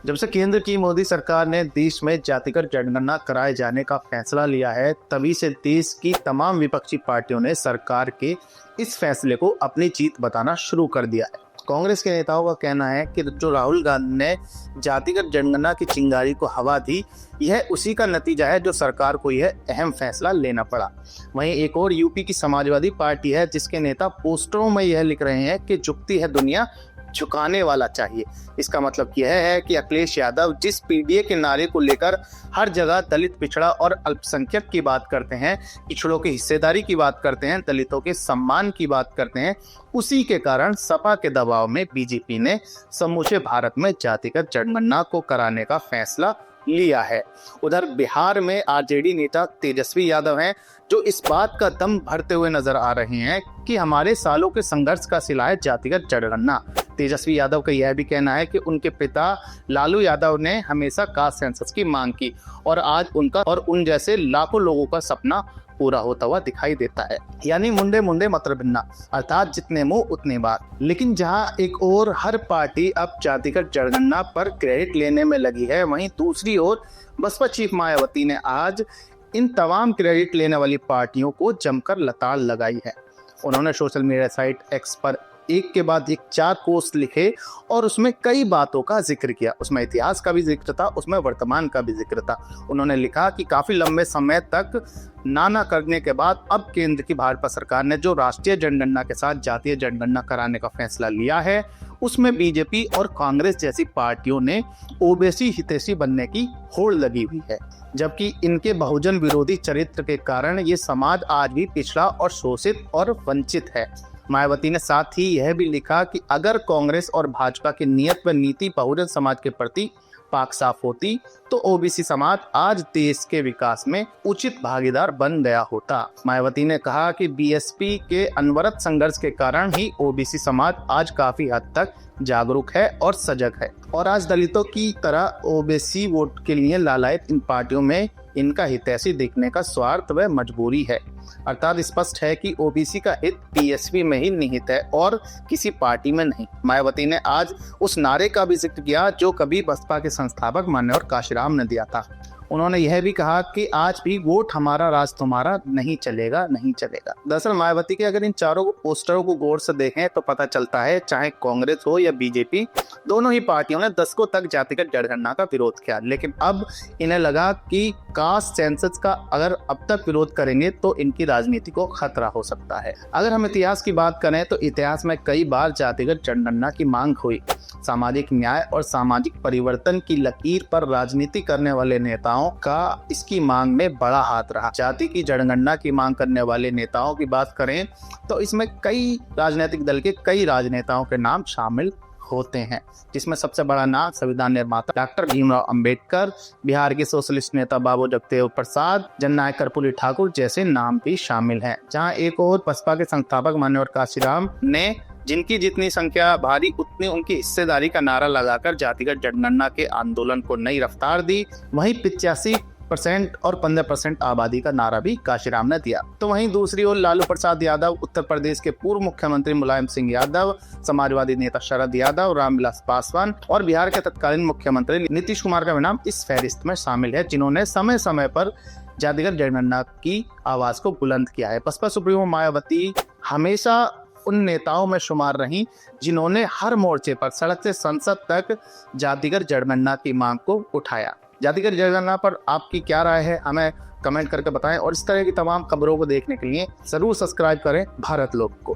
जब से केंद्र की मोदी सरकार ने देश में जातिगत जनगणना कराए जाने का फैसला लिया है, तभी से देश की तमाम विपक्षी पार्टियों ने सरकार के इस फैसले को अपनी जीत बताना शुरू कर दिया है। कांग्रेस के नेताओं का कहना है कि जो राहुल गांधी ने जातिगत जनगणना की चिंगारी को हवा दी, यह उसी का नतीजा है जो सरकार को यह अहम फैसला लेना पड़ा। वहीं एक और यूपी की समाजवादी पार्टी है, जिसके नेता पोस्टरों में यह लिख रहे हैं कि झुकती है दुनिया, झुकाने वाला चाहिए। इसका मतलब यह है कि अखिलेश यादव जिस पीडीए के नारे को लेकर हर जगह दलित, पिछड़ा और अल्पसंख्यक की बात करते हैं, पिछड़ों की हिस्सेदारी की बात करते हैं, दलितों के सम्मान की बात करते हैं, उसी के कारण सपा के दबाव में बीजेपी ने समूचे भारत में जातिगत जनगणना को कराने का फैसला लिया है। उधर बिहार में आरजेडी नेता तेजस्वी यादव हैं, जो इस बात का दम भरते हुए नजर आ रहे हैं कि हमारे सालों के संघर्ष का सिला है जातिगत जनगणना। तेजस्वी यादव का यह भी कहना है कि उनके पिता लालू यादव ने हमेशा कास्ट सेंसस की मांग की और आज उनका और उन जैसे लाखों लोगों का सपना पूरा होता हुआ दिखाई देता है। यानी मुंडे मुंडे मतर भिन्ना, अर्थात जितने मुंह उतने बात। लेकिन जहां एक और हर पार्टी अब जातिगत जनगणना पर क्रेडिट लेने में लगी है, वहीं दूसरी ओर बसपा चीफ मायावती ने आज इन तमाम क्रेडिट लेने वाली पार्टियों को जमकर लताड़ लगाई है। उन्होंने सोशल मीडिया साइट एक्स पर एक के बाद एक 4 पोस्ट लिखे और उसमें कई बातों का जिक्र किया। उसमें इतिहास का भी जिक्र था, उसमें वर्तमान का भी जिक्र था। उन्होंने लिखा कि काफी लंबे समय तक ना करने के बाद अब केंद्र की भाजपा सरकार ने जो राष्ट्रीय जनगणना के साथ जातीय जनगणना कराने का फैसला लिया है, उसमें बीजेपी और कांग्रेस जैसी पार्टियों ने ओबीसी हितैषी बनने की होड़ लगी हुई है, जबकि इनके बहुजन विरोधी चरित्र के कारण ये समाज आज भी पिछड़ा और शोषित और वंचित है। मायावती ने साथ ही यह भी लिखा कि अगर कांग्रेस और भाजपा की नियत व नीति बहुजन समाज के प्रति पाक साफ होती तो ओबीसी समाज आज देश के विकास में उचित भागीदार बन गया होता। मायावती ने कहा कि बीएसपी के अनवरत संघर्ष के कारण ही ओबीसी समाज आज काफी हद तक जागरूक है और सजग है और आज दलितों की तरह ओबीसी वोट के लिए लालायित इन पार्टियों में इनका हितैषी देखने का स्वार्थ व मजबूरी है। अर्थात स्पष्ट है कि ओबीसी का हित टीएसपी में ही निहित है और किसी पार्टी में नहीं। मायावती ने आज उस नारे का भी जिक्र किया जो कभी बसपा के संस्थापक मान्यवर काशीराम ने दिया था। उन्होंने यह भी कहा कि आज भी वोट हमारा, राज तुम्हारा, नहीं चलेगा, नहीं चलेगा। दरअसल मायावती के अगर इन चारों पोस्टरों को गौर से देखें तो पता चलता है चाहे कांग्रेस हो या बीजेपी, दोनों ही पार्टियों ने दशकों तक जातिगत जनगणना का विरोध किया, लेकिन अब इन्हें लगा कि कास्ट सेंसस का अगर अब तक विरोध करेंगे तो इनकी राजनीति को खतरा हो सकता है। अगर हम इतिहास की बात करें तो इतिहास में कई बार जातिगत जनगणना की मांग हुई। सामाजिक न्याय और सामाजिक परिवर्तन की लकीर पर राजनीति करने वाले नेताओं का इसकी मांग में बड़ा हाथ रहा। जाति की जनगणना की मांग करने वाले नेताओं की बात करें तो इसमें कई राजनीतिक दल के कई राजनेताओं के नाम शामिल होते हैं, जिसमें सबसे बड़ा नाम संविधान निर्माता डॉक्टर भीमराव अंबेडकर, बिहार के सोशलिस्ट नेता बाबू जगदेव प्रसाद, जननायक कर्पूरी ठाकुर जैसे नाम भी शामिल हैं। जहां एक और बसपा के संस्थापक मान्यवर काशीराम ने जिनकी जितनी संख्या भारी उतनी उनकी हिस्सेदारी का नारा लगाकर जातिगत जनगणना के आंदोलन को नई रफ्तार दी, वहीं 85% और 15% आबादी का नारा भी काशीराम ने दिया। तो वहीं दूसरी ओर लालू प्रसाद यादव, उत्तर प्रदेश के पूर्व मुख्यमंत्री मुलायम सिंह यादव, समाजवादी नेता शरद यादव, रामविलास पासवान और बिहार के तत्कालीन मुख्यमंत्री नीतीश कुमार का भी नाम इस फहरिस्त में शामिल है, जिन्होंने समय समय पर जातिगत जनगणना की आवाज को बुलंद किया है। बसपा सुप्रीमो मायावती हमेशा उन नेताओं में शुमार रहीं जिन्होंने हर मोर्चे पर सड़क से संसद तक जातिगत जनगणना की मांग को उठाया। जातिगत जनगणना पर आपकी क्या राय है, हमें कमेंट करके बताएं और इस तरह की तमाम खबरों को देखने के लिए जरूर सब्सक्राइब करें भारत लोग को।